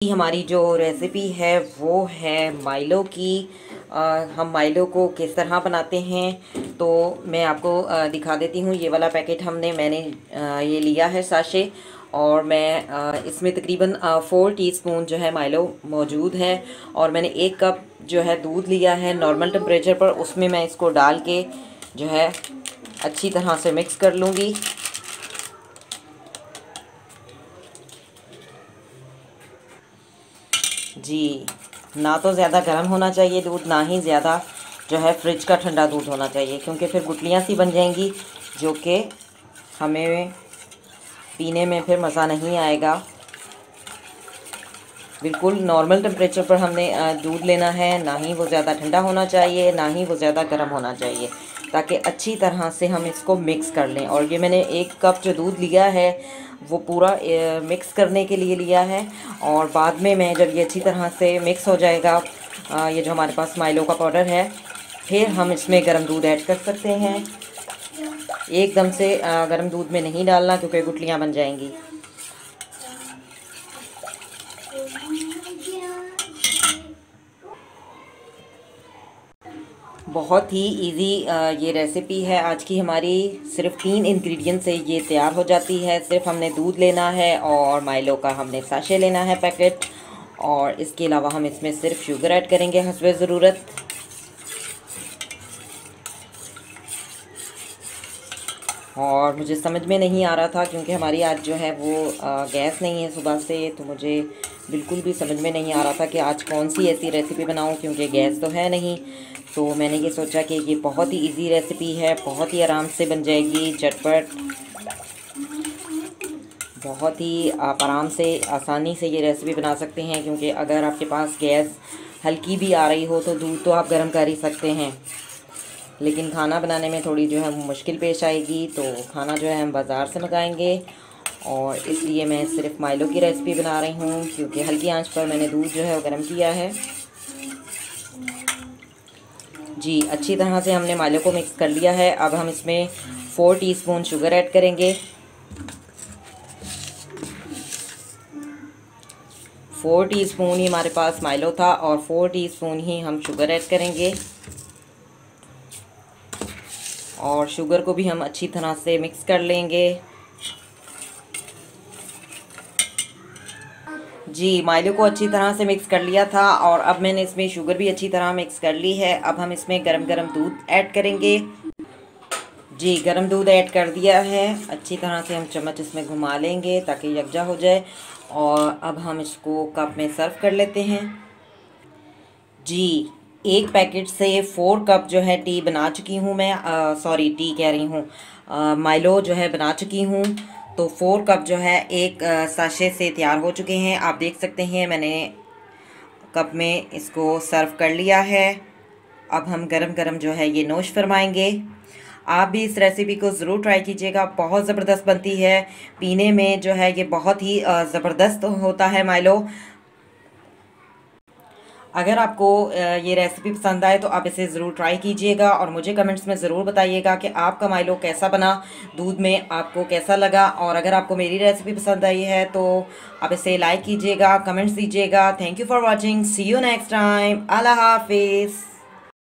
हमारी जो रेसिपी है वो है माइलो की। हम माइलो को किस तरह बनाते हैं तो मैं आपको दिखा देती हूँ। ये वाला पैकेट मैंने ये लिया है साशे, और मैं इसमें तकरीबन 4 टीस्पून जो है माइलो मौजूद है। और मैंने 1 कप जो है दूध लिया है नॉर्मल टेम्परेचर पर, उसमें मैं इसको डाल के जो है अच्छी तरह से मिक्स कर लूँगी। जी, ना तो ज़्यादा गर्म होना चाहिए दूध, ना ही ज़्यादा जो है फ्रिज का ठंडा दूध होना चाहिए, क्योंकि फिर गुठलियाँ सी बन जाएंगी जो कि हमें पीने में फिर मज़ा नहीं आएगा। बिल्कुल नॉर्मल टेम्परेचर पर हमने दूध लेना है, ना ही वो ज़्यादा ठंडा होना चाहिए, ना ही वो ज़्यादा गर्म होना चाहिए, ताकि अच्छी तरह से हम इसको मिक्स कर लें। और ये मैंने 1 कप जो दूध लिया है वो पूरा मिक्स करने के लिए लिया है। और बाद में मैं जब ये अच्छी तरह से मिक्स हो जाएगा, ये जो हमारे पास माइलो का पाउडर है, फिर हम इसमें गर्म दूध ऐड कर सकते हैं। एकदम से गर्म दूध में नहीं डालना, क्योंकि गुठलियाँ बन जाएंगी। बहुत ही इजी ये रेसिपी है आज की हमारी। सिर्फ 3 इंग्रेडिएंट से ये तैयार हो जाती है। सिर्फ हमने दूध लेना है और माइलो का हमने साशे लेना है पैकेट, और इसके अलावा हम इसमें सिर्फ शुगर ऐड करेंगे हस्बे ज़रूरत। और मुझे समझ में नहीं आ रहा था, क्योंकि हमारी आज जो है वो गैस नहीं है सुबह से, तो मुझे बिल्कुल भी समझ में नहीं आ रहा था कि आज कौन सी ऐसी रेसिपी बनाऊं, क्योंकि गैस तो है नहीं। तो मैंने ये सोचा कि ये बहुत ही इजी रेसिपी है, बहुत ही आराम से बन जाएगी, झटपट, बहुत ही आप आराम से आसानी से ये रेसिपी बना सकते हैं। क्योंकि अगर आपके पास गैस हल्की भी आ रही हो तो दूध तो आप गर्म कर ही सकते हैं, लेकिन खाना बनाने में थोड़ी जो है मुश्किल पेश आएगी। तो खाना जो है हम बाज़ार से मंगाएंगे, और इसलिए मैं सिर्फ माइलो की रेसिपी बना रही हूँ, क्योंकि हल्की आंच पर मैंने दूध जो है वो गर्म किया है। जी, अच्छी तरह से हमने माइलो को मिक्स कर लिया है। अब हम इसमें 4 टीस्पून शुगर ऐड करेंगे। 4 टीस्पून ही हमारे पास माइलो था, और 4 टीस्पून ही हम शुगर ऐड करेंगे। और शुगर को भी हम अच्छी तरह से मिक्स कर लेंगे। जी, माइलो को अच्छी तरह से मिक्स कर लिया था, और अब मैंने इसमें शुगर भी अच्छी तरह मिक्स कर ली है। अब हम इसमें गरम गरम दूध ऐड करेंगे। जी, गरम दूध ऐड कर दिया है। अच्छी तरह से हम चम्मच इसमें घुमा लेंगे ताकि यकजा हो जाए। और अब हम इसको कप में सर्व कर लेते हैं। जी, 1 पैकेट से 4 कप जो है टी बना चुकी हूँ मैं, सॉरी टी कह रही हूँ, माइलो जो है बना चुकी हूँ। तो 4 कप जो है एक साशे से तैयार हो चुके हैं। आप देख सकते हैं मैंने कप में इसको सर्व कर लिया है। अब हम गरम गरम जो है ये नोश फरमाएंगे। आप भी इस रेसिपी को ज़रूर ट्राई कीजिएगा, बहुत ज़बरदस्त बनती है। पीने में जो है ये बहुत ही ज़बरदस्त होता है माइलो। अगर आपको ये रेसिपी पसंद आए तो आप इसे ज़रूर ट्राई कीजिएगा, और मुझे कमेंट्स में ज़रूर बताइएगा कि आपका माइलो कैसा बना, दूध में आपको कैसा लगा। और अगर आपको मेरी रेसिपी पसंद आई है तो आप इसे लाइक कीजिएगा, कमेंट्स दीजिएगा। Thank you for watching, see you next time, अल्लाह हाफिज़।